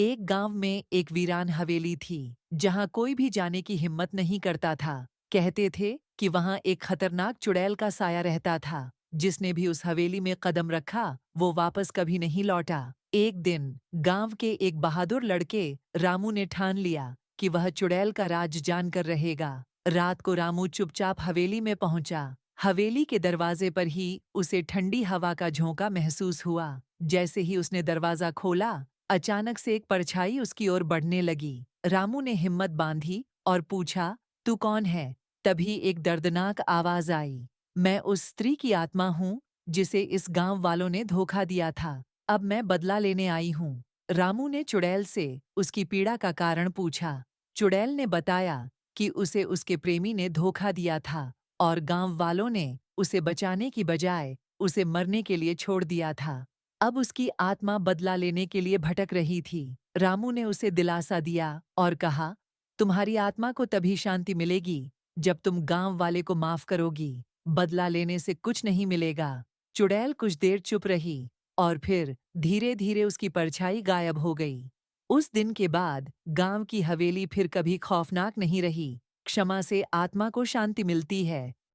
एक गांव में एक वीरान हवेली थी जहां कोई भी जाने की हिम्मत नहीं करता था। कहते थे कि वहां एक खतरनाक चुड़ैल का साया रहता था। जिसने भी उस हवेली में कदम रखा वो वापस कभी नहीं लौटा। एक दिन गांव के एक बहादुर लड़के रामू ने ठान लिया कि वह चुड़ैल का राज जानकर रहेगा। रात को रामू चुपचाप हवेली में पहुंचा। हवेली के दरवाजे पर ही उसे ठंडी हवा का झोंका महसूस हुआ। जैसे ही उसने दरवाजा खोला, अचानक से एक परछाई उसकी ओर बढ़ने लगी। रामू ने हिम्मत बांधी और पूछा, तू कौन है? तभी एक दर्दनाक आवाज आई, मैं उस स्त्री की आत्मा हूँ जिसे इस गांव वालों ने धोखा दिया था। अब मैं बदला लेने आई हूँ। रामू ने चुड़ैल से उसकी पीड़ा का कारण पूछा। चुड़ैल ने बताया कि उसे उसके प्रेमी ने धोखा दिया था और गांव वालों ने उसे बचाने की बजाय उसे मरने के लिए छोड़ दिया था। अब उसकी आत्मा बदला लेने के लिए भटक रही थी। रामू ने उसे दिलासा दिया और कहा, तुम्हारी आत्मा को तभी शांति मिलेगी जब तुम गांव वाले को माफ करोगी। बदला लेने से कुछ नहीं मिलेगा। चुड़ैल कुछ देर चुप रही और फिर धीरे धीरे उसकी परछाई गायब हो गई। उस दिन के बाद गांव की हवेली फिर कभी खौफनाक नहीं रही। क्षमा से आत्मा को शांति मिलती है।